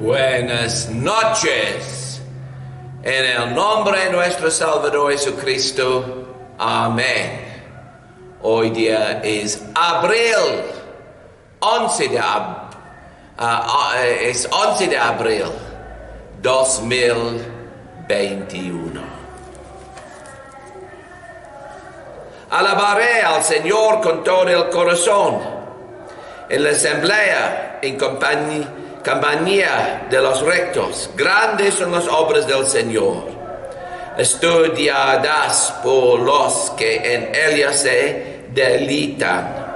Buenas noches. En el nombre de nuestro Salvador Jesucristo. Amén. Hoy día es abril. 11 de abril 2021. Alabaré al Señor con todo el corazón. En la asamblea, en compañía de los rectos, grandes son las obras del Señor, estudiadas por los que en ella se deleitan.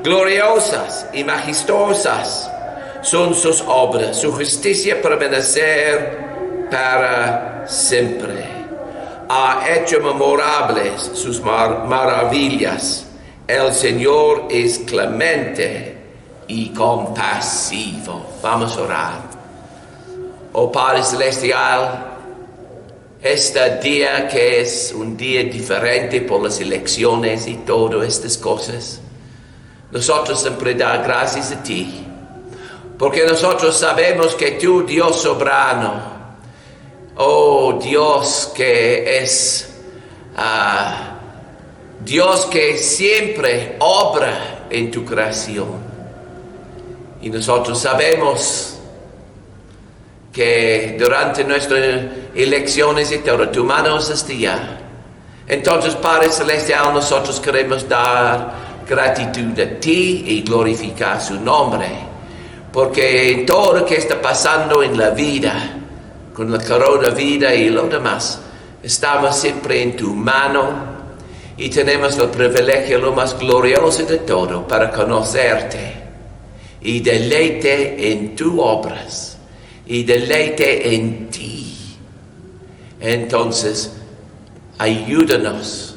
Gloriosas y majestuosas son sus obras, su justicia permanecer para siempre. Ha hecho memorables sus maravillas. El Señor es clemente y compasivo. Vamos a orar. Oh Padre Celestial, este día que es un día diferente por las elecciones y todas estas cosas, nosotros siempre damos gracias a ti, porque nosotros sabemos que tú, Dios soberano, oh Dios que es Dios que siempre obra en tu creación. Y nosotros sabemos que durante nuestras elecciones y todo, tu mano está allá. Entonces, Padre Celestial, nosotros queremos dar gratitud a ti y glorificar su nombre. Porque todo lo que está pasando en la vida, con la coronavirus y lo demás, estamos siempre en tu mano y tenemos el privilegio, lo más glorioso de todo, para conocerte. Y deleite en tus obras, y deleite en ti. Entonces, ayúdanos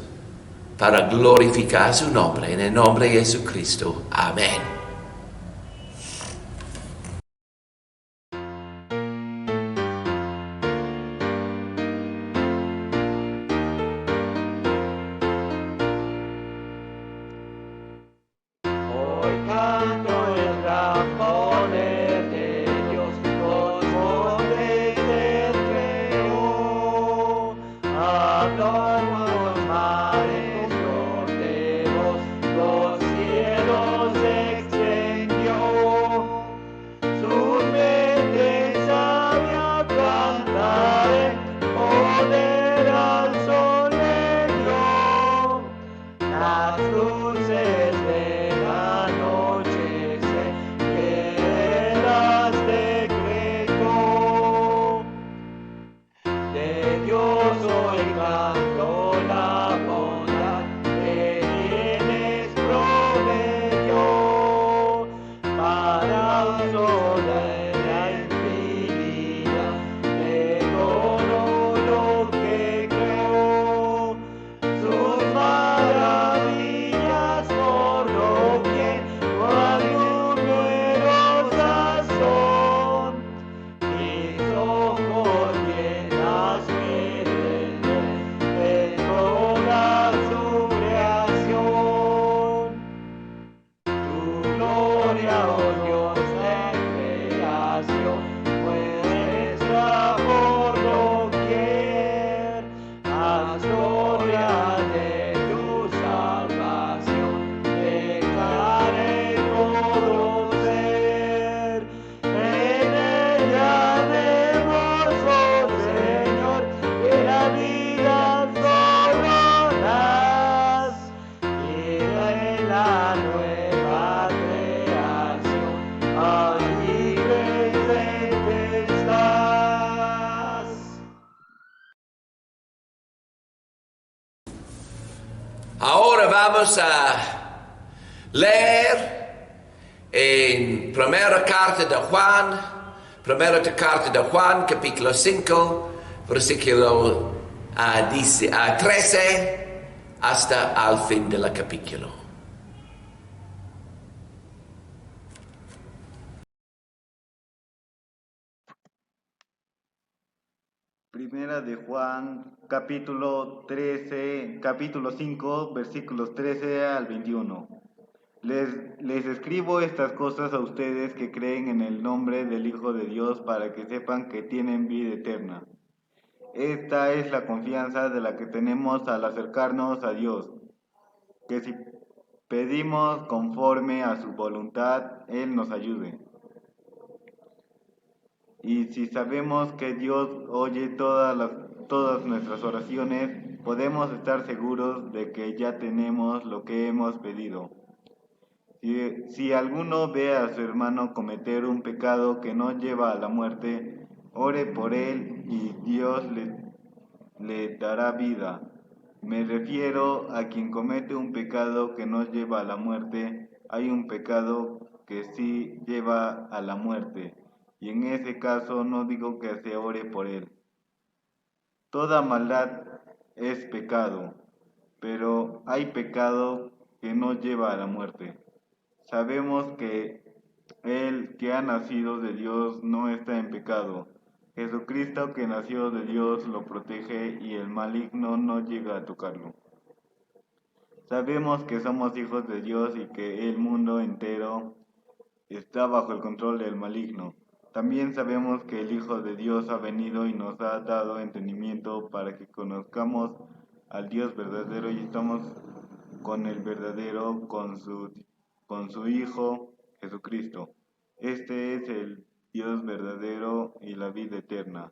para glorificar su nombre, en el nombre de Jesucristo. Amén. Ahora vamos a leer en primera carta de Juan, capítulo 5, versículo 13, hasta al fin del capítulo. Primera de Juan, capítulo 5, versículos 13 al 21. Les escribo estas cosas a ustedes que creen en el nombre del Hijo de Dios para que sepan que tienen vida eterna. Esta es la confianza de la que tenemos al acercarnos a Dios, que si pedimos conforme a su voluntad, Él nos ayude. Y si sabemos que Dios oye todas nuestras oraciones, podemos estar seguros de que ya tenemos lo que hemos pedido. Si alguno ve a su hermano cometer un pecado que no lleva a la muerte, ore por él y Dios le dará vida. Me refiero a quien comete un pecado que no lleva a la muerte. Hay un pecado que sí lleva a la muerte, y en ese caso no digo que se ore por él. Toda maldad es pecado, pero hay pecado que no lleva a la muerte. Sabemos que el que ha nacido de Dios no está en pecado. Jesucristo que nació de Dios lo protege y el maligno no llega a tocarlo. Sabemos que somos hijos de Dios y que el mundo entero está bajo el control del maligno. También sabemos que el Hijo de Dios ha venido y nos ha dado entendimiento para que conozcamos al Dios verdadero y estamos con el verdadero, con su Hijo Jesucristo. Este es el Dios verdadero y la vida eterna.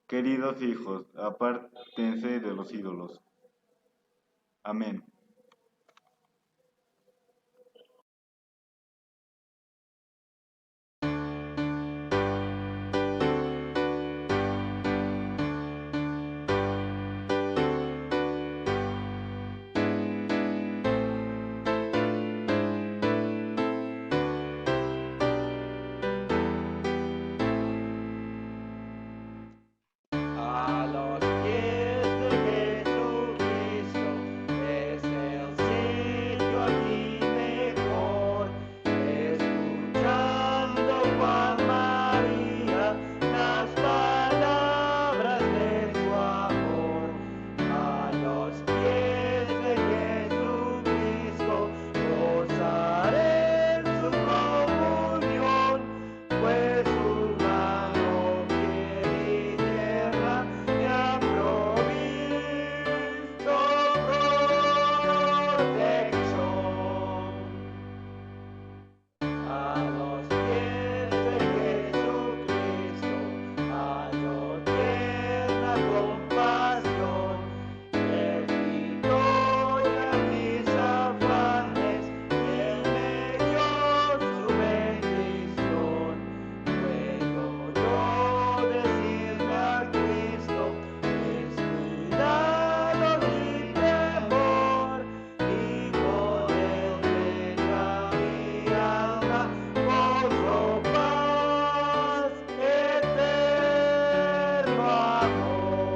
Queridos hijos, apártense de los ídolos. Amén. A los pies de Jesucristo es el sitio aquí mejor, escuchando Juan María las palabras de su amor. A los pies de Jesucristo gozaré en su comunión, pues su mano me ha provisto protección. A los pies de Jesucristo hallo tierna compasión. Él quitó ya mis afanes y Él me dio su bendición. Puedo yo decirle a Cristo mis cuidados y temor, y con Él tenga mi alma gozo, paz, eterno amor.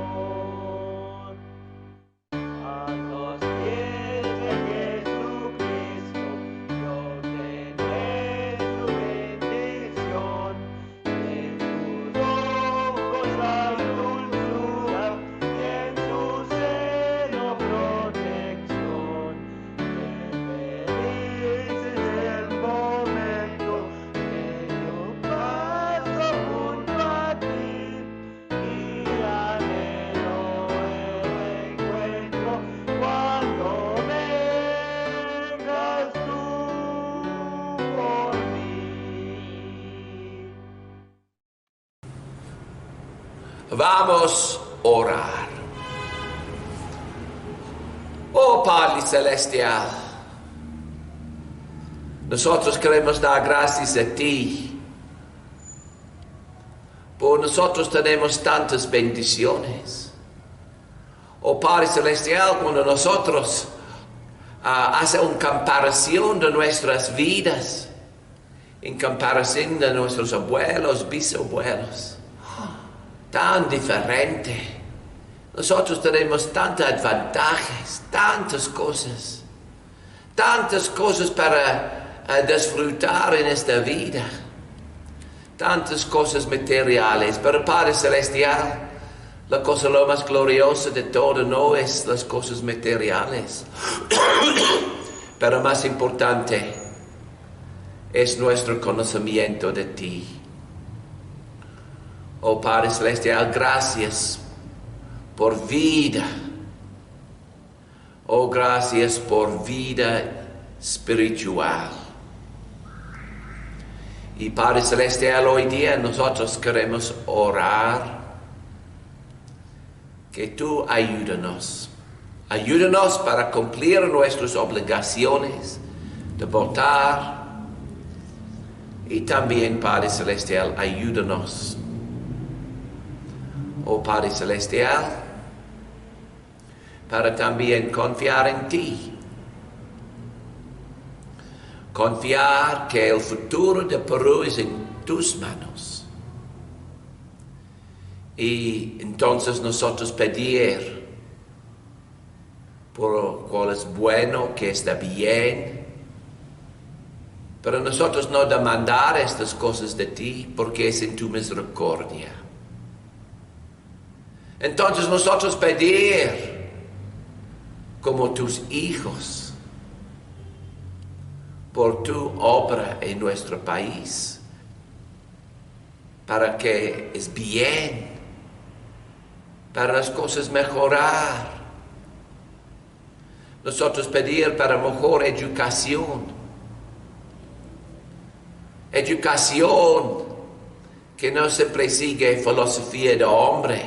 A los pies de Jesucristo yo tendré su bendición. En sus ojos hay dulzura y en su seno protección. Qué feliz es el momento que yo paso junto a ti, y anhelo el encuentro cuando vengas tú por mí. Vamos a orar. Oh Padre Celestial, nosotros queremos dar gracias a ti, por nosotros tenemos tantas bendiciones. Oh Padre Celestial, cuando nosotros hacemos una comparación de nuestras vidas, en comparación de nuestros abuelos, bisabuelos, tan diferente. Nosotros tenemos tantos ventajas, tantas cosas para disfrutar en esta vida, tantas cosas materiales. Pero Padre Celestial, la cosa lo más gloriosa de todo no es las cosas materiales, pero más importante es nuestro conocimiento de ti. Oh Padre Celestial, gracias por vida. Oh, gracias por vida espiritual. Y Padre Celestial, hoy día nosotros queremos orar que tú ayúdanos. Ayúdanos para cumplir nuestras obligaciones de votar. Y también, Padre Celestial, ayúdanos. Oh Padre Celestial, para también confiar en ti. Confiar que el futuro de Perú es en tus manos. Y entonces nosotros pedir por cuál es bueno, que está bien. Pero nosotros no demandar estas cosas de ti porque es en tu misericordia. Entonces nosotros pedir como tus hijos por tu obra en nuestro país, para que es bien, para las cosas mejorar. Nosotros pedir para mejor educación. Educación que no siempre sigue filosofía de hombre,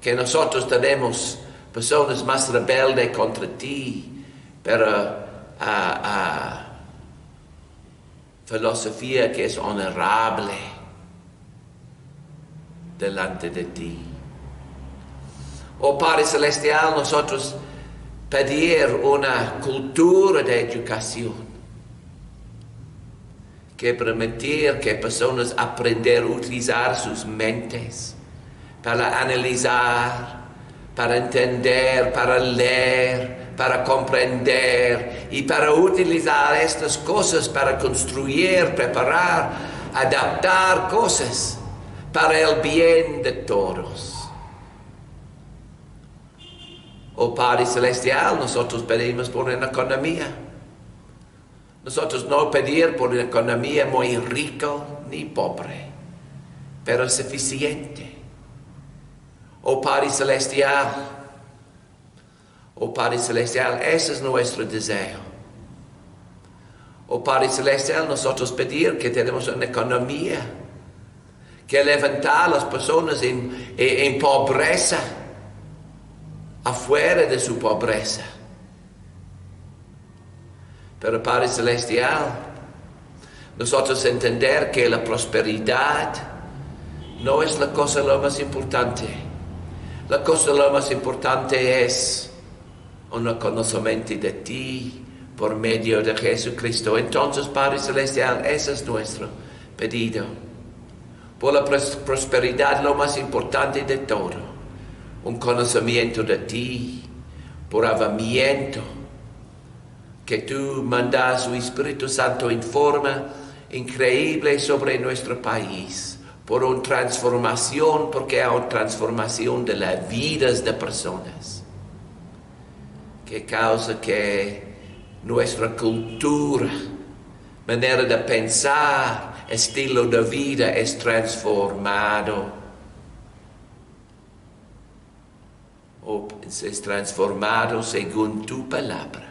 que nosotros tenemos personas más rebeldes contra ti, pero filosofía que es honorable delante de ti. Oh Padre Celestial, nosotros pedir una cultura de educación que permitir que personas aprender a utilizar sus mentes para analizar, para entender, para leer, para comprender y para utilizar estas cosas para construir, preparar, adaptar cosas para el bien de todos. Oh Padre Celestial, nosotros pedimos por una economía. Nosotros no pedir por una economía muy rica ni pobre, pero suficiente. Oh Padre Celestial, ese es nuestro deseo. Oh Padre Celestial, nosotros pedir que tenemos una economía que levantar a las personas en pobreza, afuera de su pobreza. Pero Padre Celestial, nosotros entender que la prosperidad no es la cosa lo más importante. La cosa lo más importante es un conocimiento de ti por medio de Jesucristo. Entonces, Padre Celestial, ese es nuestro pedido. Por la prosperidad lo más importante de todo, un conocimiento de ti, por avivamiento, que tú mandas tu Espíritu Santo en forma increíble sobre nuestro país, por una transformación, porque hay una transformación de las vidas de personas, que causa que nuestra cultura, manera de pensar, estilo de vida es transformado. O es transformado según tu palabra.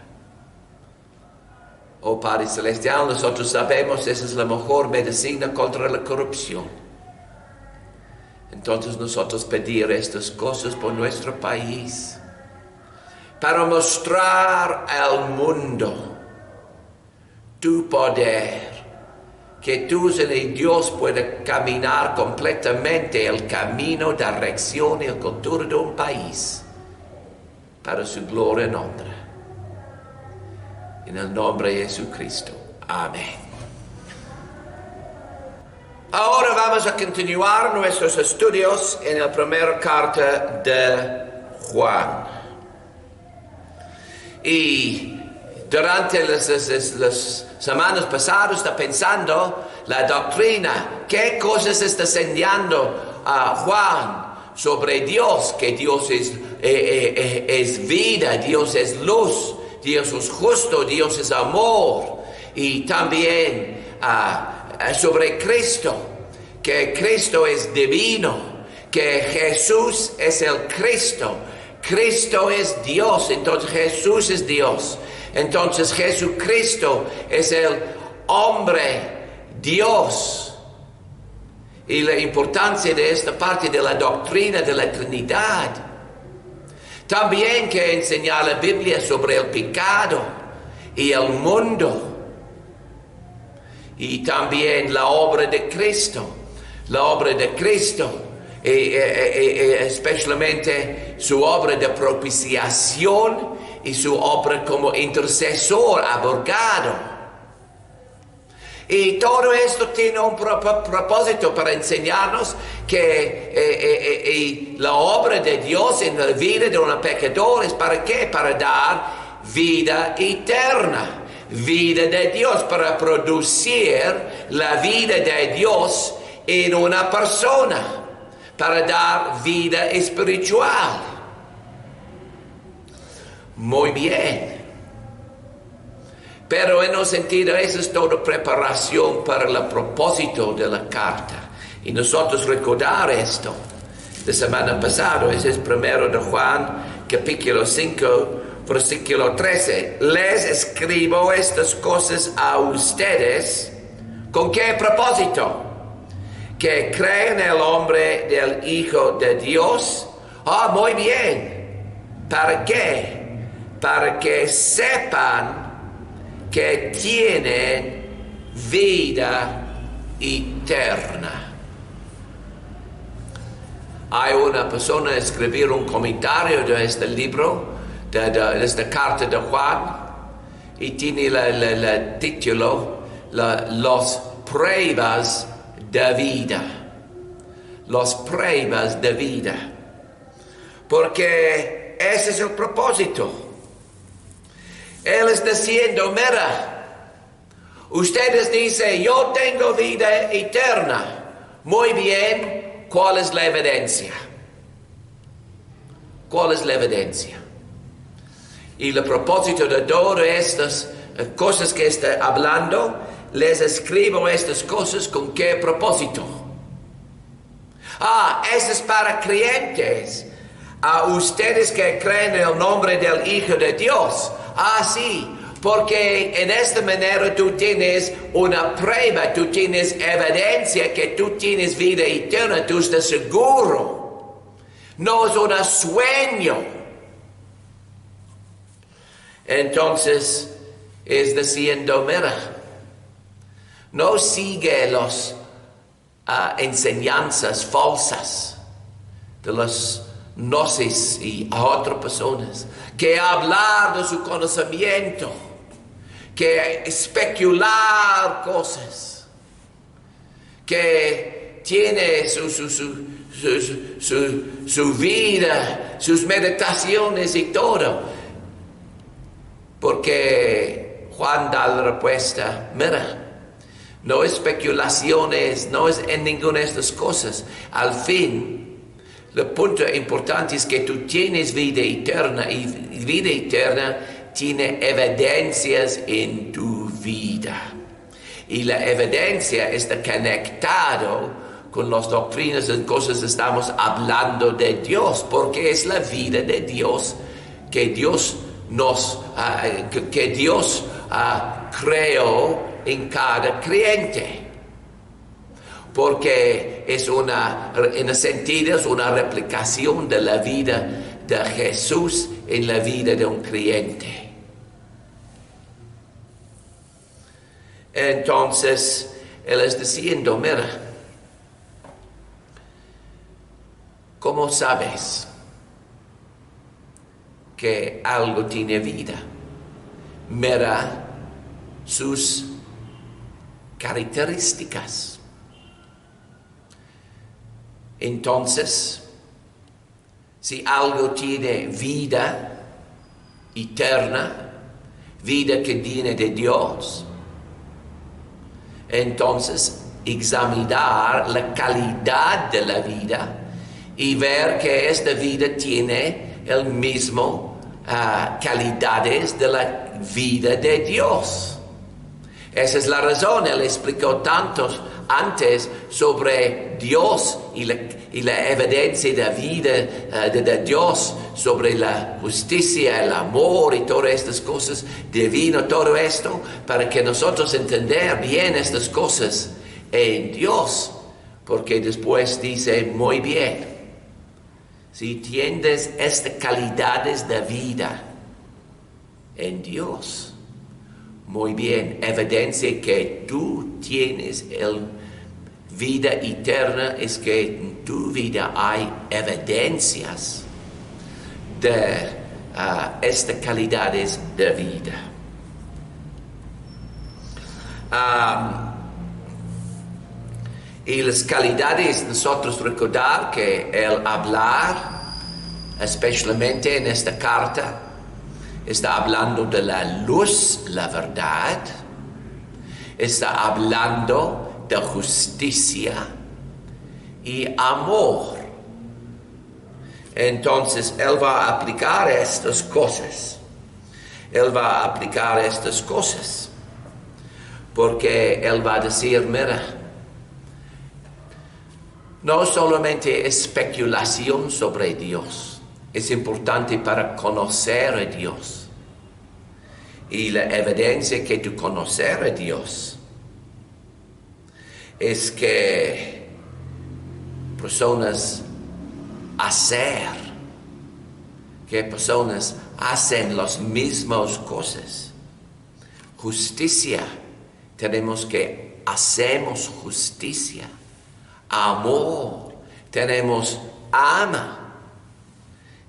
Oh Padre Celestial, nosotros sabemos que esa es la mejor medicina contra la corrupción. Entonces nosotros pedir estas cosas por nuestro país, para mostrar al mundo tu poder, que tú en Dios puedes caminar completamente el camino, dirección y cultura de un país, para su gloria y honra. En el nombre de Jesucristo. Amén. Ahora vamos a continuar nuestros estudios en la primera carta de Juan. Y durante las semanas pasadas está pensando la doctrina, qué cosas está enseñando a Juan sobre Dios, que Dios es vida, Dios es luz. Dios es justo, Dios es amor. Y también sobre Cristo, que Cristo es divino, que Jesús es el Cristo. Cristo es Dios, entonces Jesús es Dios. Entonces Jesucristo es el hombre Dios. Y la importancia de esta parte de la doctrina de la Trinidad. También que enseñar la Biblia sobre el pecado y el mundo. Y también la obra de Cristo. La obra de Cristo. Especialmente su obra de propiciación y su obra como intercesor, abogado. Y todo esto tiene un propósito para enseñarnos que la obra de Dios en la vida de un pecador es para qué? Para dar vida eterna. Vida de Dios, para producir la vida de Dios en una persona. Para dar vida espiritual. Muy bien. Pero en un sentido, eso es toda preparación para el propósito de la carta. Y nosotros recordar esto. La semana pasada, ese es primero de Juan, capítulo 5, versículo 13. Les escribo estas cosas a ustedes. ¿Con qué propósito? Que creen en el nombre del Hijo de Dios. Muy bien. ¿Para qué? Para que sepan que tienen vida eterna. Hay una persona que escribió un comentario de este libro, de esta carta de Juan, y tiene el título, Las pruebas de vida. Las pruebas de vida. Porque ese es el propósito. Él está diciendo, mira, ustedes dicen, yo tengo vida eterna. Muy bien, ¿cuál es la evidencia? ¿Cuál es la evidencia? Y el propósito de todas estas cosas que está hablando, les escribo estas cosas con qué propósito. Eso es para creyentes. A ustedes que creen en el nombre del Hijo de Dios. Sí, porque en esta manera tú tienes una prueba, tú tienes evidencia que tú tienes vida eterna, tú estás seguro. No es un sueño. Entonces, es diciendo, mira, no sigue las enseñanzas falsas de los gnosis y a otras personas que hablar de su conocimiento, que especular cosas, que tiene su vida, sus meditaciones y todo. Porque Juan da la respuesta, mira, no especulaciones, no es en ninguna de estas cosas. Al fin, el punto importante es que tú tienes vida eterna y vida eterna tiene evidencias en tu vida. Y la evidencia está conectado con las doctrinas y cosas que estamos hablando de Dios, porque es la vida de Dios que Dios creó en cada creyente. Porque en el sentido, es una replicación de la vida de Jesús en la vida de un creyente. Entonces, Él está diciendo, mira, ¿cómo sabes que algo tiene vida? Mira sus características. Entonces, si algo tiene vida eterna, vida que viene de Dios, entonces examinar la calidad de la vida y ver que esta vida tiene el mismo calidades de la vida de Dios. Esa es la razón, él explicó tantos antes sobre Dios y la evidencia de la vida de Dios, sobre la justicia, el amor y todas estas cosas divino, todo esto, para que nosotros entender bien estas cosas en Dios, porque después dice muy bien, si tienes estas calidades de vida en Dios, muy bien, evidencia que tú tienes vida eterna es que en tu vida hay evidencias de estas calidades de vida. Y las calidades, nosotros recordar que el hablar, especialmente en esta carta, está hablando de la luz, la verdad, está hablando de justicia y amor. Entonces, él va a aplicar estas cosas. Él va a aplicar estas cosas. Porque él va a decir, mira, no solamente especulación sobre Dios, es importante para conocer a Dios. Y la evidencia que tú conocer a Dios es que personas hacen las mismas cosas. Justicia, tenemos que hacemos justicia. Amor, tenemos ama.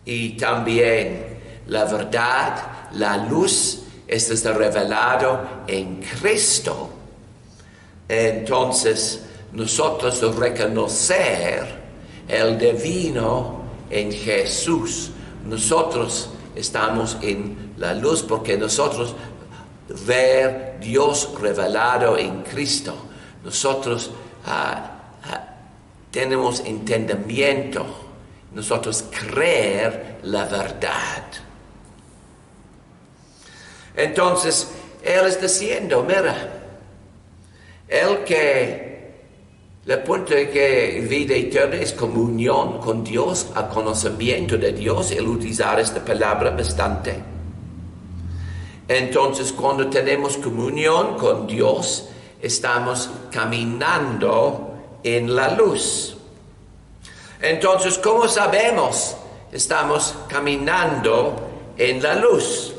Y también la verdad, la luz, esto está revelado en Cristo. Entonces, nosotros reconocer el divino en Jesús. Nosotros estamos en la luz porque nosotros ver Dios revelado en Cristo. Nosotros tenemos entendimiento. Nosotros creer la verdad. Entonces, él está diciendo, mira, el punto de que vida eterna es comunión con Dios, a conocimiento de Dios, el utilizar esta palabra bastante. Entonces, cuando tenemos comunión con Dios, estamos caminando en la luz. Entonces, ¿cómo sabemos estamos caminando en la luz?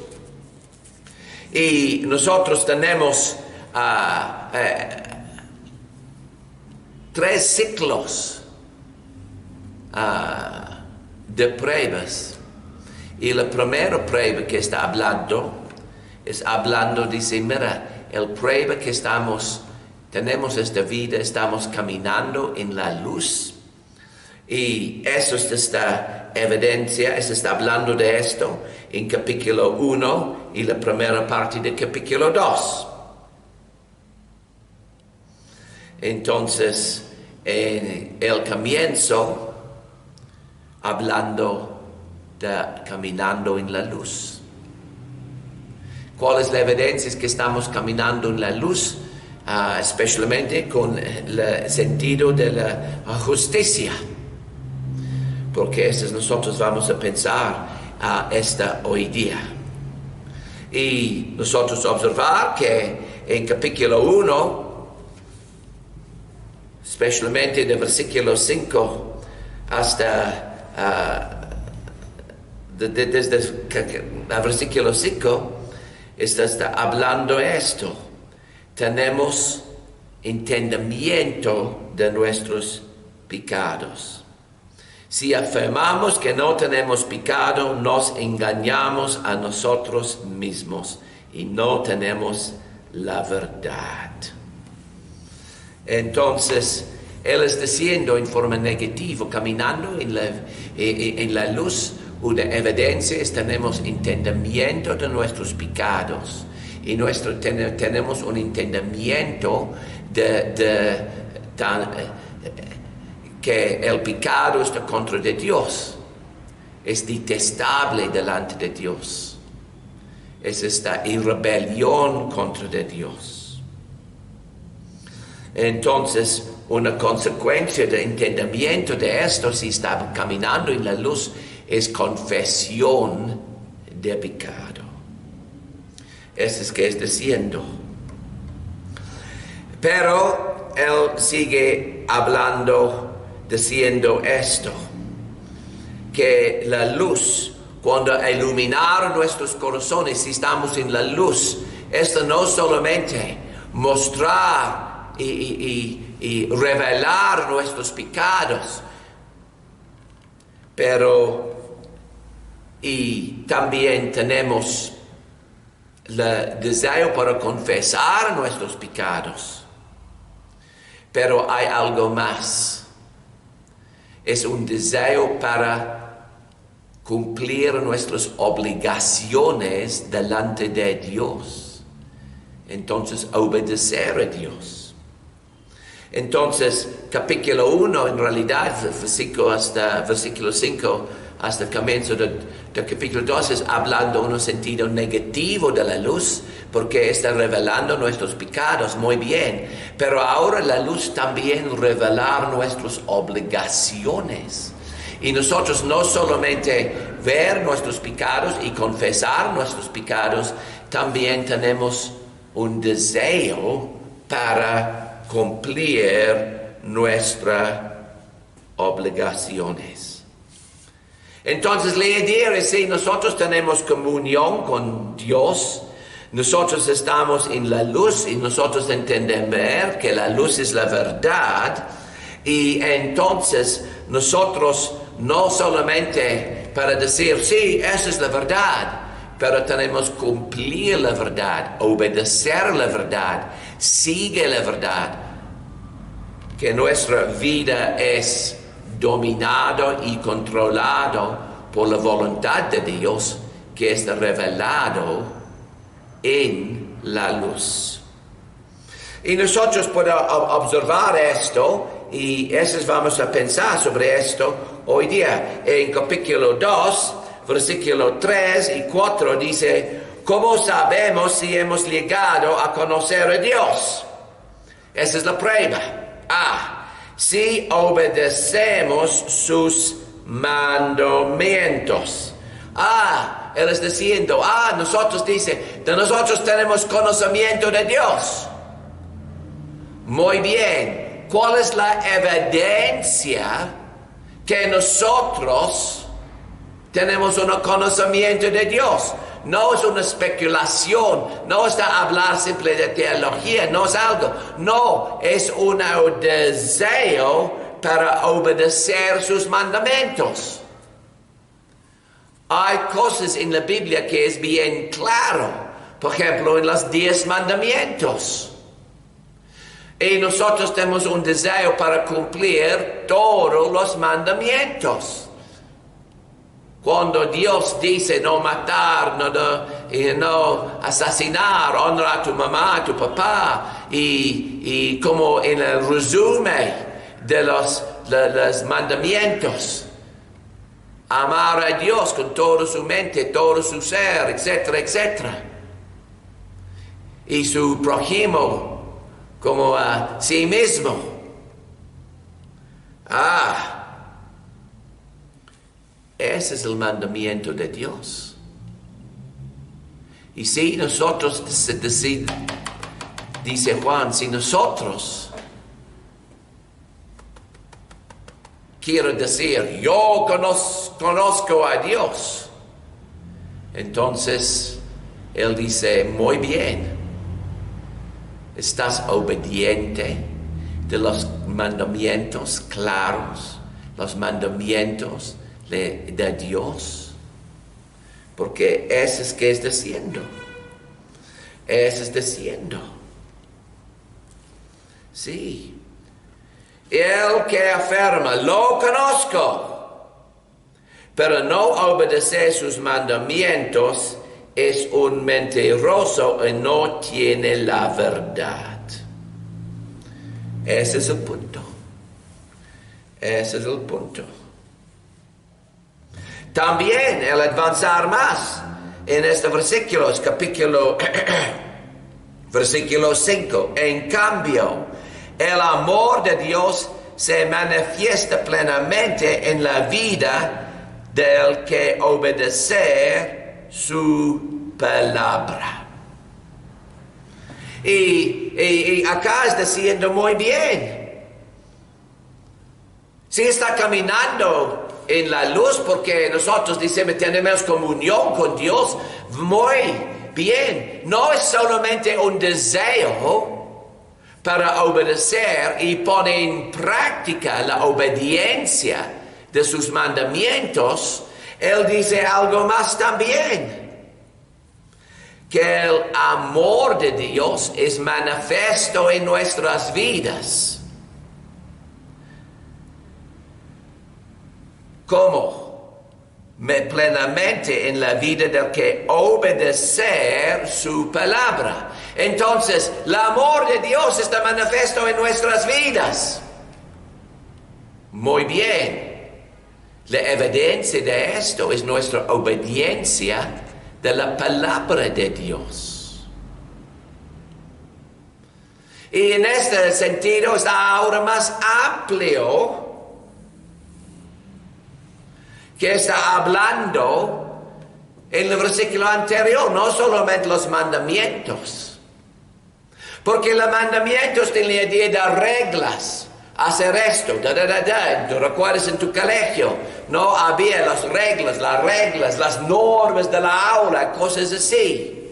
Y nosotros tenemos 3 ciclos de pruebas. Y la primera prueba que está hablando, dice, mira, el prueba que tenemos esta vida, estamos caminando en la luz. Y eso es esta evidencia, eso está hablando de esto en capítulo 1 y la primera parte de capítulo 2. Entonces, en el comienzo, hablando de caminando en la luz. ¿Cuál es la evidencia? Es que estamos caminando en la luz, especialmente con el sentido de la justicia. Porque eso nosotros vamos a pensar hoy día. Y nosotros observar que en capítulo 1, especialmente del versículo 5 hasta desde el versículo 5, está hablando esto. Tenemos entendimiento de nuestros pecados. Si afirmamos que no tenemos pecado, nos engañamos a nosotros mismos y no tenemos la verdad. Entonces, él está diciendo en forma negativa, caminando en la luz o de evidencias, tenemos entendimiento de nuestros pecados y tenemos un entendimiento que el pecado está contra de Dios. es detestable delante de Dios. Es esta rebelión contra de Dios. Entonces, una consecuencia de entendimiento de esto, si está caminando en la luz, es confesión de pecado. Eso es que es diciendo. Pero él sigue hablando, diciendo esto, que la luz, cuando iluminar nuestros corazones, si estamos en la luz, esto no solamente mostrar y revelar nuestros pecados, pero y también tenemos el deseo para confesar nuestros pecados. Pero hay algo más. Es un deseo para cumplir nuestras obligaciones delante de Dios. Entonces, obedecer a Dios. Entonces, capítulo 1, en realidad, versículo 5, hasta el comienzo del capítulo 2, es hablando en un sentido negativo de la luz, porque está revelando nuestros pecados, muy bien. Pero ahora la luz también revelar nuestras obligaciones. Y nosotros no solamente ver nuestros pecados y confesar nuestros pecados, también tenemos un deseo para cumplir nuestras obligaciones. Entonces la idea es, si nosotros tenemos comunión con Dios, nosotros estamos en la luz y nosotros entendemos que la luz es la verdad, y entonces nosotros no solamente para decir, sí, esa es la verdad, pero tenemos que cumplir la verdad, obedecer la verdad, sigue la verdad, que nuestra vida es dominado y controlado por la voluntad de Dios, que está revelado en la luz. Y nosotros podemos observar esto, y eso vamos a pensar sobre esto hoy día. En capítulo 2, versículo 3 y 4 dice, ¿cómo sabemos si hemos llegado a conocer a Dios? Esa es la prueba. Si obedecemos sus mandamientos. Él está diciendo, nosotros dice, de nosotros tenemos conocimiento de Dios. Muy bien, ¿cuál es la evidencia que nosotros tenemos un conocimiento de Dios? No es una especulación, no es hablar simple de teología, no es algo, no, es un deseo para obedecer sus mandamientos. Hay cosas en la Biblia que es bien claro, por ejemplo, en los 10 mandamientos. Y nosotros tenemos un deseo para cumplir todos los mandamientos. Cuando Dios dice no matar, no asesinar, honra a tu mamá, a tu papá, y como en el resumen de los mandamientos, amar a Dios con toda su mente, todo su ser, etcétera, etcétera, y su prójimo como a sí mismo. Ese es el mandamiento de Dios. Y si nosotros, dice Juan, si nosotros, quiero decir, yo conozco a Dios, entonces Él dice, muy bien, estás obediente de los mandamientos claros, los mandamientos de Dios, porque eso es que es diciendo. Eso es diciendo. Sí. El que afirma, lo conozco, pero no obedece sus mandamientos, es un mentiroso y no tiene la verdad. Ese es el punto. Ese es el punto. También el avanzar más en este versículo, es capítulo versículo 5. En cambio, el amor de Dios se manifiesta plenamente en la vida del que obedece su palabra. Y acá está diciendo muy bien. Si está caminando en la luz, porque nosotros decimos tenemos comunión con Dios, muy bien. No es solamente un deseo para obedecer y poner en práctica la obediencia de sus mandamientos. Él dice algo más también, que el amor de Dios es manifiesto en nuestras vidas. ¿Cómo? Plenamente en la vida del que obedecer su palabra. Entonces, el amor de Dios está manifiesto en nuestras vidas. Muy bien. La evidencia de esto es nuestra obediencia de la palabra de Dios. Y en este sentido está ahora más amplio, que está hablando en el versículo anterior, no solamente los mandamientos. Porque los mandamientos tienen la idea de reglas. Hacer esto, ¿Tú recuerdas en tu colegio? No había las reglas, las normas de la aula, cosas así.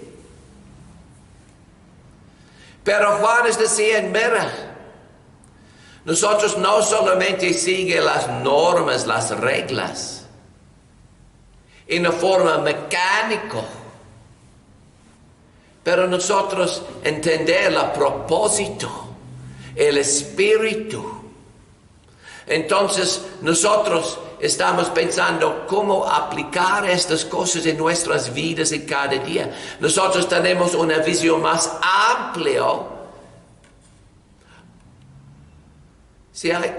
Pero Juan decía, mira, nosotros no solamente seguimos las normas, las reglas, en una forma mecánica, pero nosotros entender el propósito, el espíritu. Entonces nosotros estamos pensando cómo aplicar estas cosas en nuestras vidas en cada día. Nosotros tenemos una visión más amplia. Si hay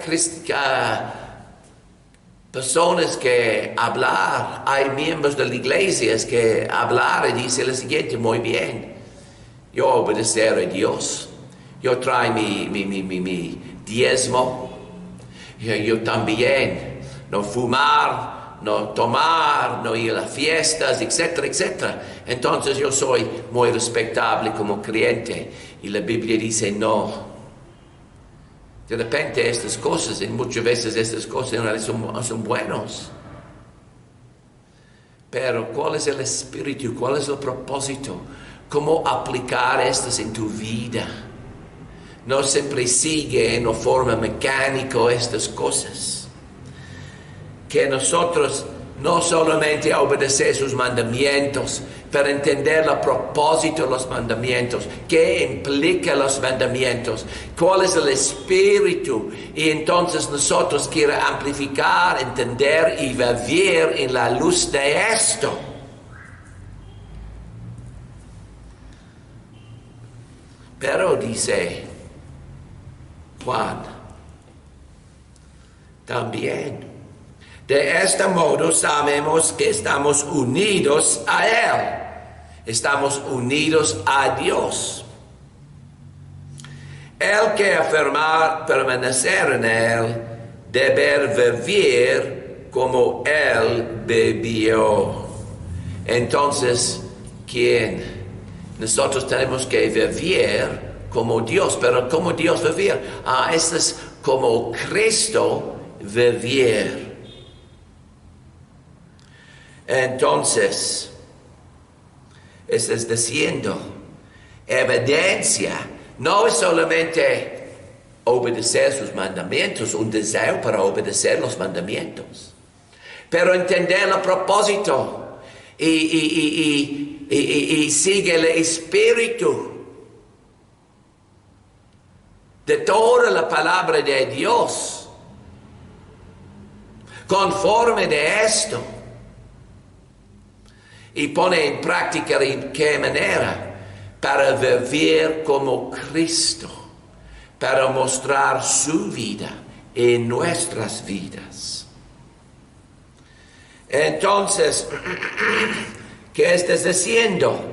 personas que hablar, hay miembros de la iglesia que hablar y dicen lo siguiente: muy bien, yo obedecer a Dios, yo traigo mi diezmo, yo también, no fumar, no tomar, no ir a las fiestas, etcétera, etcétera. Entonces yo soy muy respetable como creyente. Y la Biblia dice no. De repente estas cosas, y muchas veces estas cosas en realidad son buenos. Pero ¿cuál es el espíritu? ¿Cuál es el propósito? ¿Cómo aplicar estas en tu vida? No siempre sigue en una forma mecánica estas cosas. Que nosotros no solamente obedecer sus mandamientos, pero entender el propósito de los mandamientos, qué implica los mandamientos, cuál es el espíritu, y entonces nosotros queremos amplificar, entender y vivir en la luz de esto. Pero dice Juan, también, de este modo sabemos que estamos unidos a Él. Estamos unidos a Dios. El que afirma permanecer en Él debe vivir como Él vivió. Entonces, ¿quién? Nosotros tenemos que vivir como Dios. Pero ¿cómo Dios vivir? Esto es como Cristo vivir. Entonces, estás diciendo, evidencia no es solamente obedecer sus mandamientos, un deseo para obedecer los mandamientos, pero entender el propósito y sigue el espíritu de toda la palabra de Dios, conforme de esto. Y pone en práctica en qué manera para vivir como Cristo, para mostrar su vida en nuestras vidas. Entonces, ¿qué estás diciendo?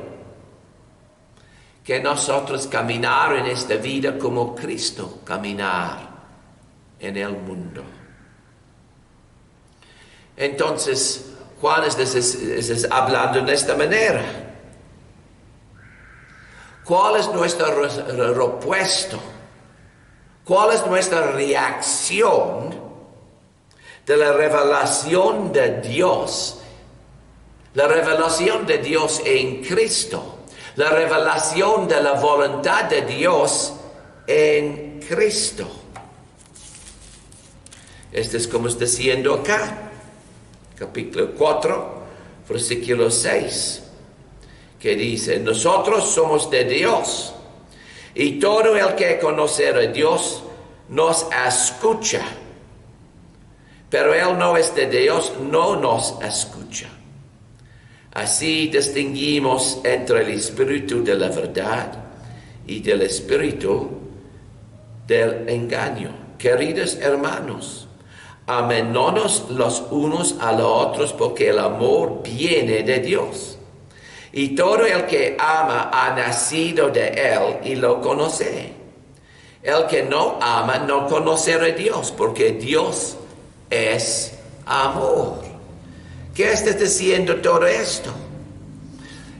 Que nosotros caminar en esta vida como Cristo caminar en el mundo. Entonces, Juan está hablando de esta manera. ¿Cuál es nuestro repuesto? ¿Cuál es nuestra reacción de la revelación de Dios? La revelación de Dios en Cristo. La revelación de la voluntad de Dios en Cristo. Esto es como está diciendo acá. Capítulo 4, versículo 6. Que dice, nosotros somos de Dios. Y todo el que conoce a Dios nos escucha. Pero Él no es de Dios, no nos escucha. Así distinguimos entre el espíritu de la verdad y del espíritu del engaño. Queridos hermanos, amémonos los unos a los otros porque el amor viene de Dios. Y todo el que ama ha nacido de Él y lo conoce. El que no ama no conocerá a Dios porque Dios es amor. ¿Qué está diciendo todo esto?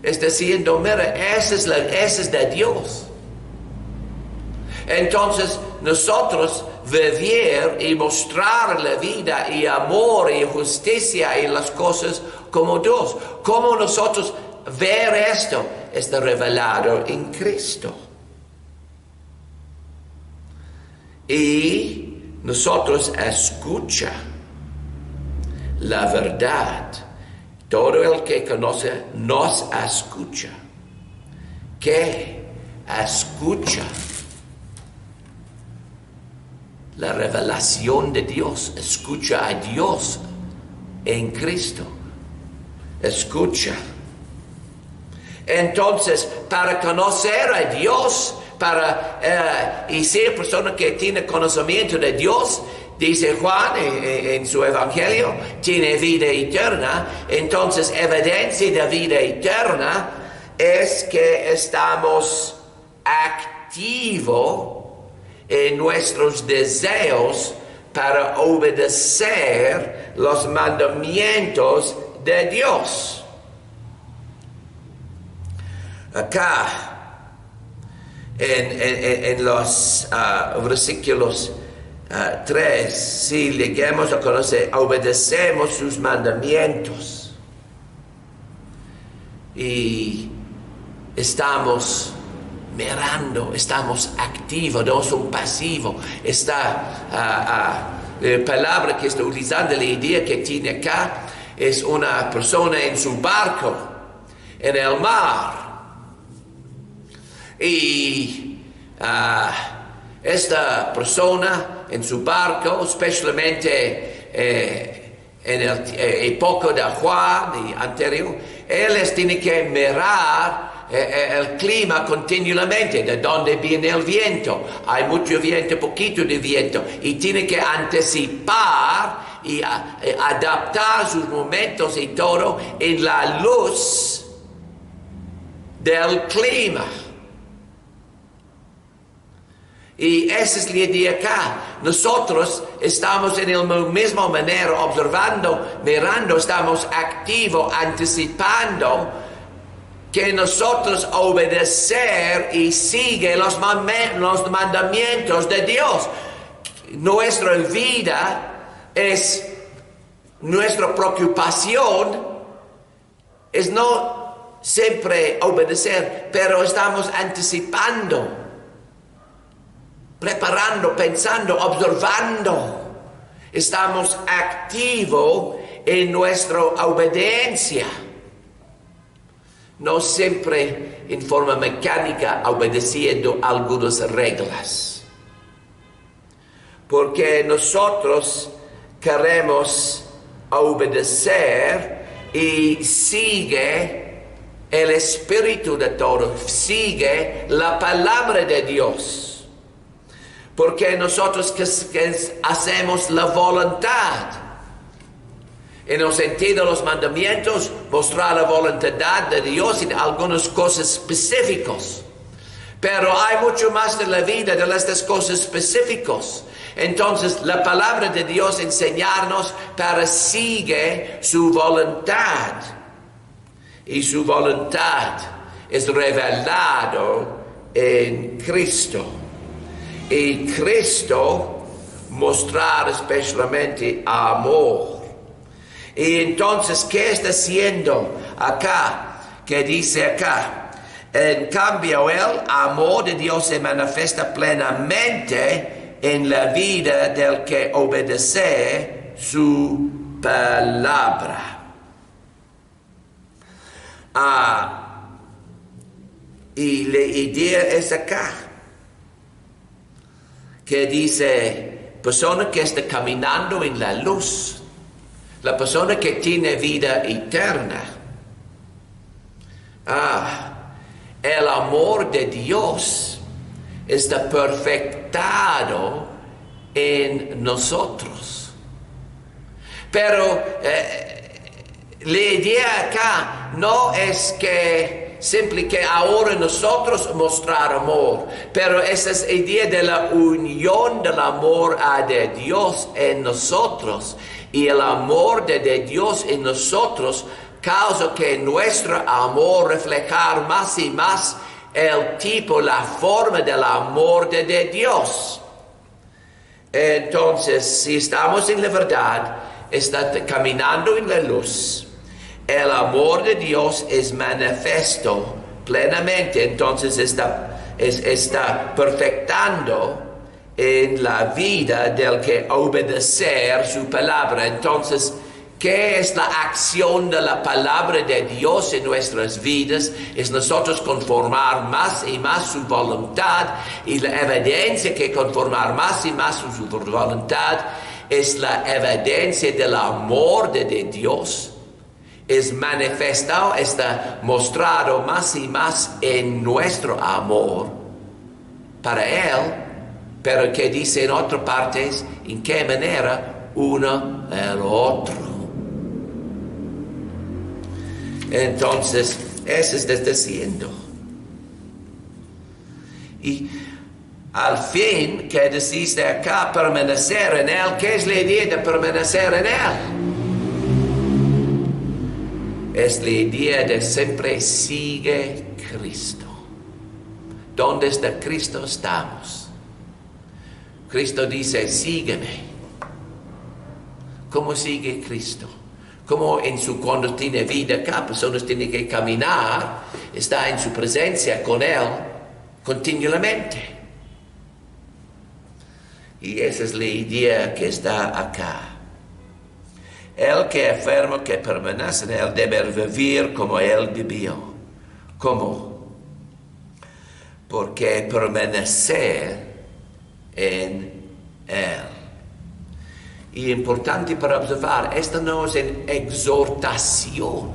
Está diciendo, mira, ese es de Dios. Entonces, nosotros vivir y mostrar la vida y amor y justicia y las cosas como Dios. ¿Cómo nosotros ver esto? Está revelado en Cristo. Y nosotros escucha la verdad. Todo el que conoce nos escucha. ¿Qué? Escucha la revelación de Dios. Escucha a Dios en Cristo. Escucha. Entonces, para conocer a Dios, y ser persona que tiene conocimiento de Dios, dice Juan en su evangelio, tiene vida eterna. Entonces, evidencia de vida eterna es que estamos activos en nuestros deseos para obedecer los mandamientos de Dios. Acá, en los versículos 3, si lleguemos a conocer, obedecemos sus mandamientos y estamos mirando, estamos activos, no son pasivos. La palabra que está utilizando, la idea que tiene acá, es una persona en su barco, en el mar. Y esta persona en su barco, especialmente en el época de Juan y anterior, él tiene que mirar el clima continuamente, de dónde viene el viento. Hay mucho viento, poquito de viento, y tiene que anticipar y adaptar sus momentos y todo en la luz del clima. Y esa es la idea acá. Nosotros estamos en la misma manera observando, mirando, estamos activos, anticipando que nosotros obedecer y sigue los mandamientos de Dios. Nuestra vida es, nuestra preocupación es no siempre obedecer, pero estamos anticipando, preparando, pensando, observando. Estamos activos en nuestra obediencia. No siempre en forma mecánica obedeciendo algunas reglas. Porque nosotros queremos obedecer y sigue el espíritu de todo, sigue la palabra de Dios. Porque nosotros que hacemos la voluntad. En el sentido de los mandamientos, mostrar la voluntad de Dios en algunas cosas específicas. Pero hay mucho más de la vida de estas cosas específicas. Entonces, la palabra de Dios enseñarnos para seguir su voluntad. Y su voluntad es revelado en Cristo. Y Cristo mostrar especialmente amor. Y entonces, ¿qué está haciendo acá? ¿Qué dice acá? En cambio, el amor de Dios se manifiesta plenamente en la vida del que obedece su palabra. Y la idea es acá, que dice, persona que está caminando en la luz, la persona que tiene vida eterna, el amor de Dios está perfectado en nosotros. Pero la idea acá no es que simple que ahora nosotros mostrar amor, pero esa es la idea de la unión del amor de Dios en nosotros, y el amor de Dios en nosotros causa que nuestro amor reflejar más y más el tipo, la forma del amor de Dios. Entonces, si estamos en la verdad, está caminando en la luz, el amor de Dios es manifiesto plenamente, entonces está perfectando en la vida del que obedecer su palabra. Entonces, ¿qué es la acción de la palabra de Dios en nuestras vidas? Es nosotros conformar más y más su voluntad, y la evidencia que conformar más y más su voluntad es la evidencia del amor de Dios. Es manifestado, está mostrado más y más en nuestro amor para Él, pero que dice en otras partes, en qué manera uno el otro. Entonces, eso está diciendo. Y al fin, que decís acá, permanecer en Él, ¿qué es la idea de permanecer en Él? Es la idea de siempre sigue Cristo. ¿Dónde está Cristo? Estamos. Cristo dice, sígueme. ¿Cómo sigue Cristo? Como cuando tiene vida acá, personas tienen que caminar, está en su presencia con Él continuamente. Y esa es la idea que está acá. El que afirma que permanece en Él debe vivir como Él vivió. ¿Cómo? Porque permanecer en Él. Y importante para observar, esto no es en exhortación,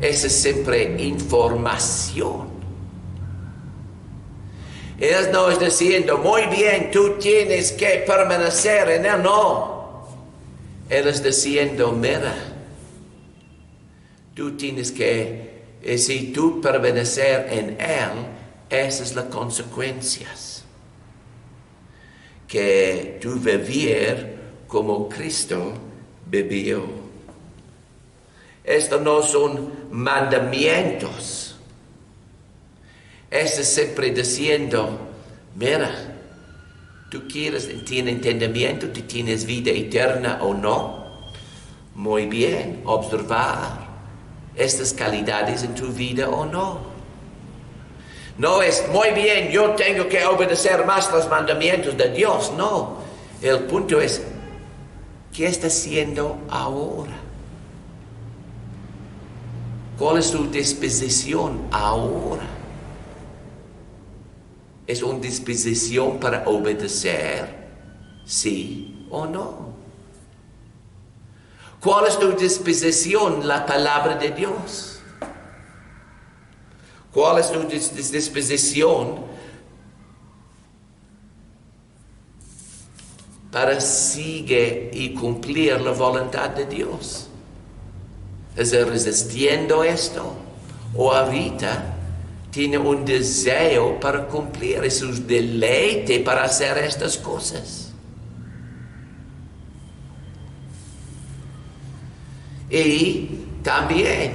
es siempre información. Él no es diciendo, muy bien, tú tienes que permanecer en Él, no. Él es diciendo, mira, tú tienes que, si tú permanecer en Él, esas son las consecuencias. Que tú vivir como Cristo vivió. Estos no son mandamientos. Esto es siempre diciendo, mira, tú tienes entendimiento, tú tienes vida eterna o no. Muy bien, observar estas calidades en tu vida o no. No es, muy bien, yo tengo que obedecer más los mandamientos de Dios. No, el punto es, ¿qué está haciendo ahora? ¿Cuál es su disposición ahora? ¿Es una disposición para obedecer? ¿Sí o no? ¿Cuál es tu disposición, la palabra de Dios? ¿Cuál es tu disposición para seguir y cumplir la voluntad de Dios. ¿Es resistiendo esto? ¿O ahorita tiene un deseo para cumplir? ¿Es un deleite para hacer estas cosas? Y también,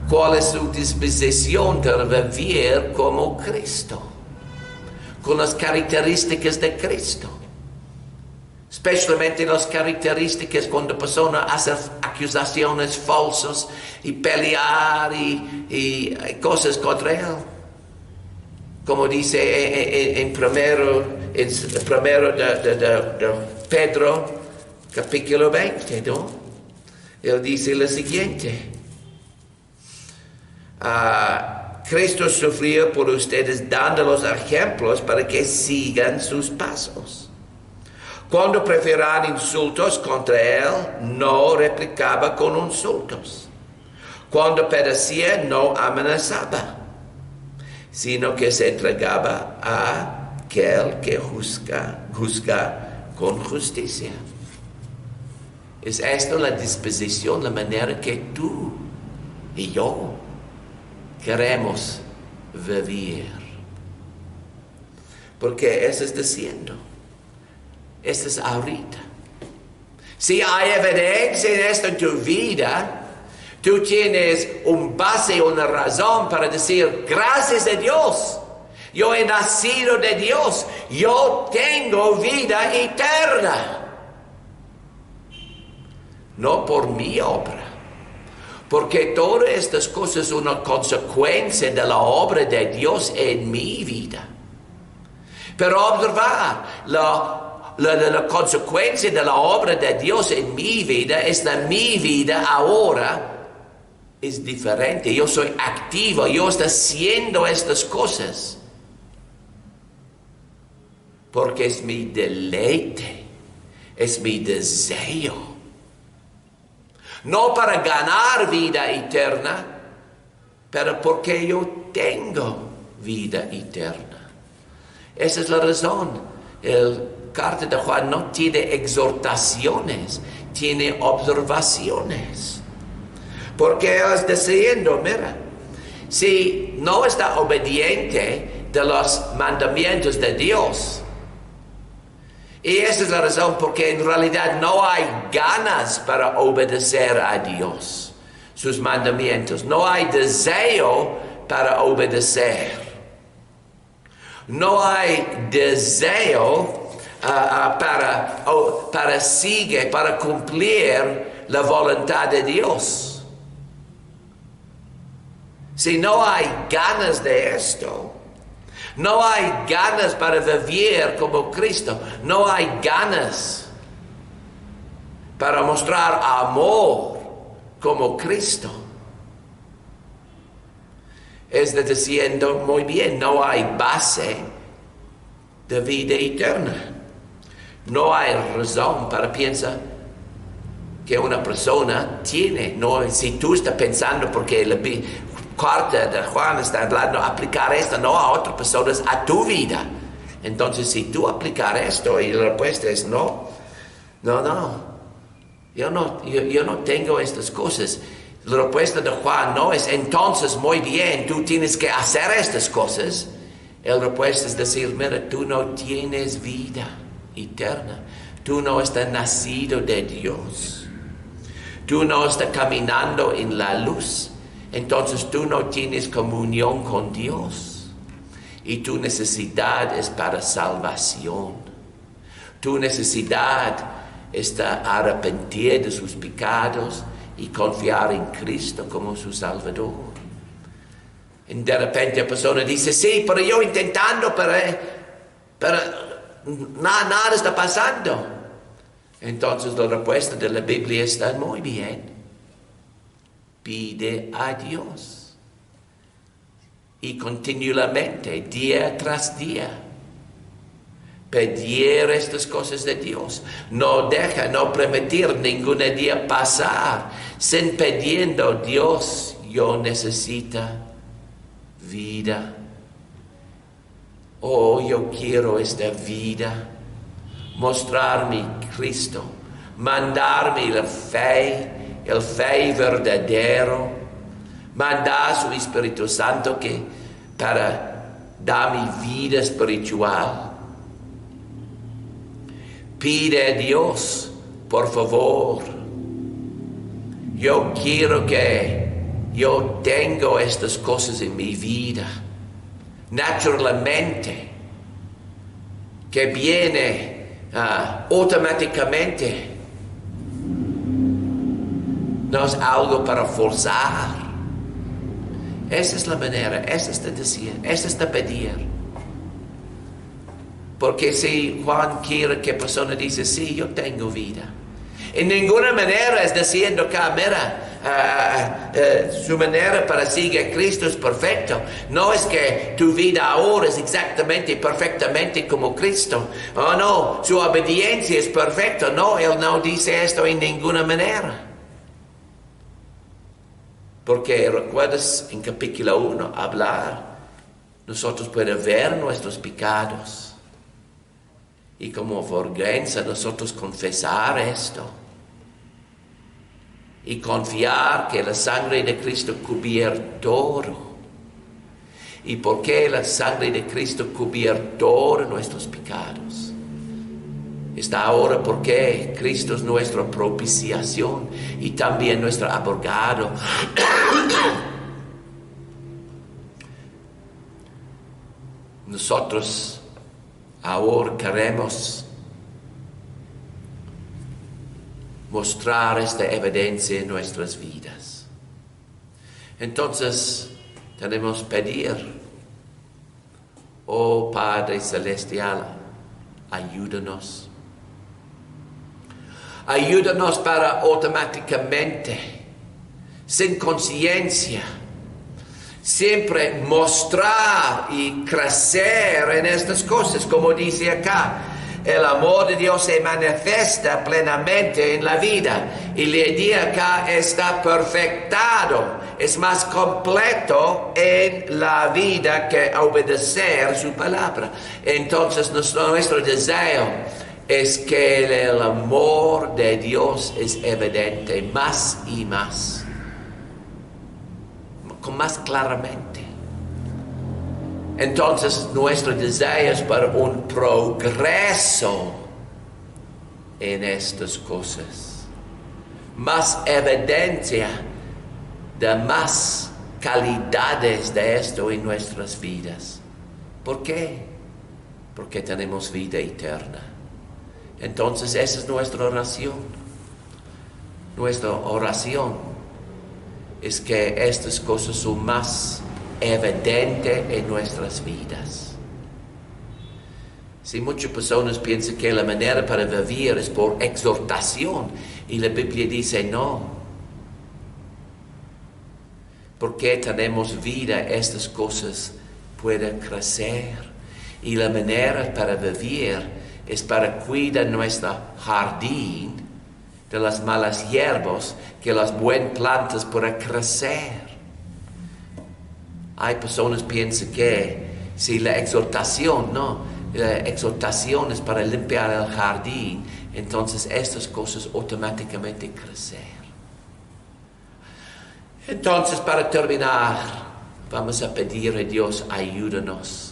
¿cuál es su disposición de vivir como Cristo? Con las características de Cristo. Especialmente las características cuando la persona hace acusaciones falsas y pelear y cosas contra él. Como dice en primero de Pedro, capítulo 20, ¿no? Él dice lo siguiente. Cristo sufrió por ustedes dándolos ejemplos para que sigan sus pasos. Cuando preferían insultos contra él, no replicaba con insultos. Cuando padecía, no amenazaba, sino que se entregaba a aquel que juzga con justicia. ¿Es esto la disposición, la manera que tú y yo queremos vivir? Porque eso es diciendo. Esto es ahorita. Si hay evidencia en esto en tu vida, tú tienes un base, una razón para decir, gracias a Dios, yo he nacido de Dios, yo tengo vida eterna. No por mi obra, porque todas estas cosas son una consecuencia de la obra de Dios en mi vida. Pero observar la consecuencia de la obra de Dios en mi vida es que mi vida ahora es diferente. Yo soy activo, yo estoy haciendo estas cosas porque es mi deleite, es mi deseo. No para ganar vida eterna, pero porque yo tengo vida eterna. Esa es la razón. El carta de Juan no tiene exhortaciones, tiene observaciones. Porque él está diciendo, mira, si no está obediente de los mandamientos de Dios, y esa es la razón porque en realidad no hay ganas para obedecer a Dios, sus mandamientos. No hay deseo para obedecer. No hay deseo para seguir, para cumplir la voluntad de Dios. Si no hay ganas de esto, no hay ganas para vivir como Cristo, no hay ganas para mostrar amor como Cristo. Es diciendo, muy bien, no hay base de vida eterna. No hay razón para pensar que una persona tiene. No, si tú estás pensando porque la carta de Juan está hablando de aplicar esto no a otras personas, a tu vida. Entonces, si tú aplicas esto y la respuesta es no. Yo no tengo estas cosas. La respuesta de Juan no es, entonces, muy bien, tú tienes que hacer estas cosas. La respuesta es decir, mira, tú no tienes vida eterna. Tú no estás nacido de Dios. Tú no estás caminando en la luz. Entonces tú no tienes comunión con Dios. Y tu necesidad es para salvación. Tu necesidad está arrepentir de sus pecados y confiar en Cristo como su Salvador. Y de repente la persona dice, sí, pero yo intentando, pero nada está pasando. Entonces la respuesta de la Biblia está muy bien. Pide a Dios. Y continuamente, día tras día, pedir estas cosas de Dios. No permitir ningún día pasar sin pidiendo, Dios, yo necesito vida. Oh, yo quiero esta vida. mostrarme Cristo, mandarme la fe, el fe verdadero, mandar su Espíritu Santo para dar mi vida espiritual. Pide a Dios, por favor, yo quiero que yo tenga estas cosas en mi vida, naturalmente, que viene automáticamente. No es algo para forzar. Esa es la manera, esa es de decir, esa es de pedir. Porque si Juan quiere que persona dice, sí, yo tengo vida. En ninguna manera es diciendo que, mira, su manera para seguir a Cristo es perfecto. No es que tu vida ahora es exactamente, perfectamente como Cristo. Oh no, su obediencia es perfecta. No, Él no dice esto en ninguna manera. Porque recuerdas en capítulo 1 hablar, nosotros podemos ver nuestros pecados. Y como vergüenza nosotros confesar esto. Y confiar que la sangre de Cristo cubierto todo. ¿Y por qué la sangre de Cristo cubierto todos nuestros pecados? Está ahora porque Cristo es nuestra propiciación y también nuestro abogado. Nosotros ahora queremos mostrar esta evidencia en nuestras vidas. Entonces, tenemos que pedir, oh Padre Celestial, ayúdanos. Ayúdanos para automáticamente, sin conciencia, siempre mostrar y crecer en estas cosas, como dice acá. El amor de Dios se manifiesta plenamente en la vida. Y la idea acá está perfectado. Es más completo en la vida que obedecer su palabra. Entonces nuestro deseo es que el amor de Dios es evidente más y más. Con más claramente. Entonces nuestro deseo es para un progreso en estas cosas. Más evidencia de más calidades de esto en nuestras vidas. ¿Por qué? Porque tenemos vida eterna. Entonces esa es nuestra oración. Nuestra oración es que estas cosas son más evidentes en nuestras vidas. Si muchas personas piensan que la manera para vivir es por exhortación, y la Biblia dice no. Porque tenemos vida, estas cosas pueden crecer. Y la manera para vivir es para cuidar nuestro jardín de las malas hierbas, que las buenas plantas puedan crecer. Hay personas que piensan que si la exhortación es para limpiar el jardín, entonces estas cosas automáticamente crecer. Entonces, para terminar, vamos a pedir a Dios, ayúdanos.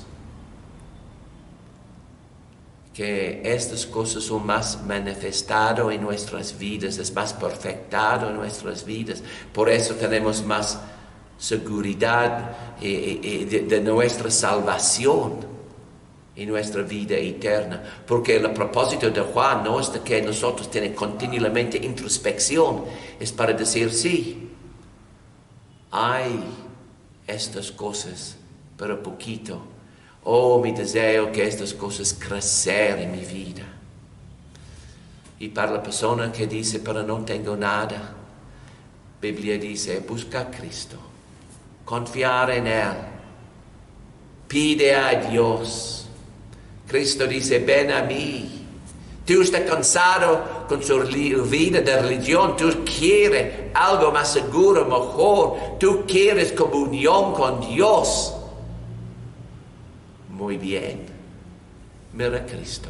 Que estas cosas son más manifestadas en nuestras vidas, es más perfectado en nuestras vidas. Por eso tenemos más seguridad de nuestra salvación y nuestra vida eterna. Porque el propósito de Juan no es de que nosotros tenemos continuamente introspección, es para decir sí, hay estas cosas, pero poquito. Oh, mi deseo que estas cosas crecer en mi vida. Y para la persona que dice, pero no tengo nada, la Biblia dice, busca a Cristo, confiar en Él, pide a Dios. Cristo dice, ven a mí. Tú estás cansado con su vida de religión, tú quieres algo más seguro, mejor, tú quieres comunión con Dios. Muy bien, mira a Cristo.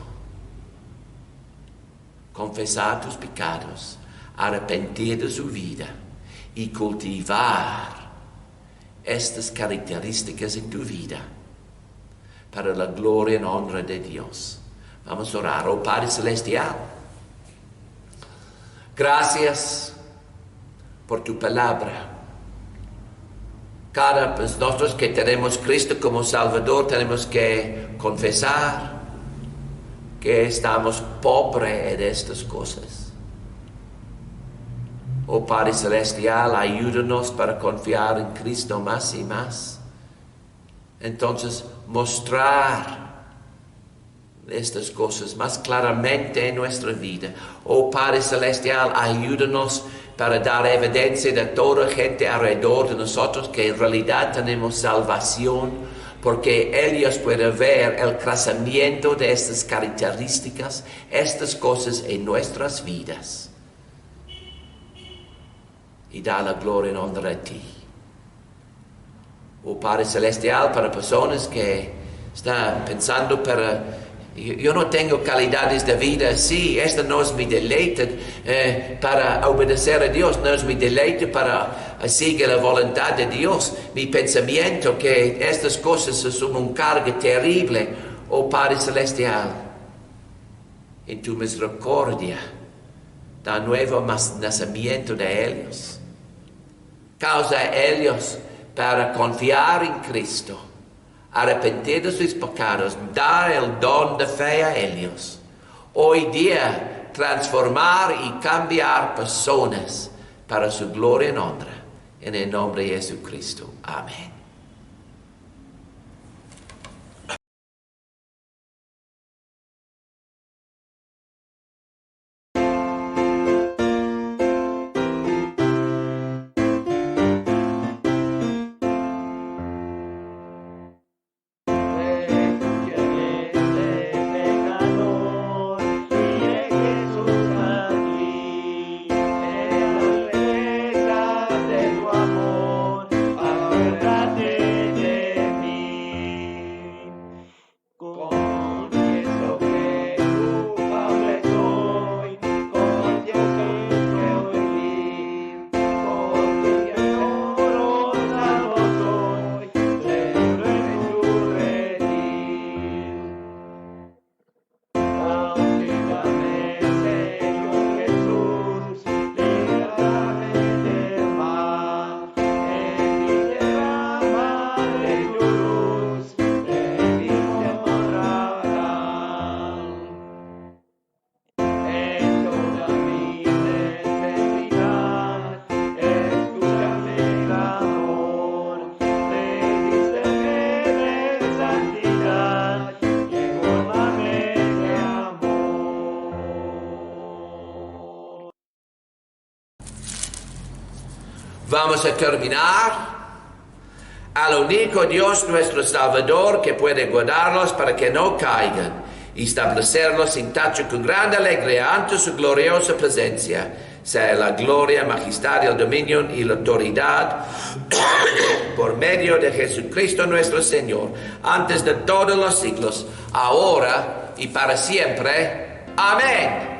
confesar tus pecados, arrepentir de su vida y cultivar estas características en tu vida para la gloria y honra de Dios. Vamos a orar. Oh Padre Celestial, gracias por tu palabra. Cada pues, nosotros que tenemos Cristo como Salvador tenemos que confesar que estamos pobres en estas cosas. Oh Padre Celestial, ayúdanos para confiar en Cristo más y más. Entonces, mostrar estas cosas más claramente en nuestra vida. Oh Padre Celestial, ayúdanos para dar evidencia de toda gente alrededor de nosotros que en realidad tenemos salvación, porque ellos pueden ver el crecimiento de estas características, estas cosas en nuestras vidas. Y da la gloria y honra a ti. Oh Padre Celestial, para personas que están pensando yo no tengo calidades de vida así, esto no es mi deleite para obedecer a Dios, no es mi deleite para seguir la voluntad de Dios. Mi pensamiento que estas cosas son un cargo terrible. Oh Padre Celestial, en tu misericordia, da nuevo nacimiento de ellos. Causa a ellos para confiar en Cristo, arrepentir de sus pecados, dar el don de fe a ellos. Hoy día, transformar y cambiar personas para su gloria y honra. En el nombre de Jesucristo. Amén. Vamos a terminar. Al único Dios nuestro Salvador que puede guardarlos para que no caigan y establecerlos sin tacha con grande alegría ante su gloriosa presencia, sea la gloria, majestad, el dominio y la autoridad por medio de Jesucristo nuestro Señor, antes de todos los siglos, ahora y para siempre. Amén.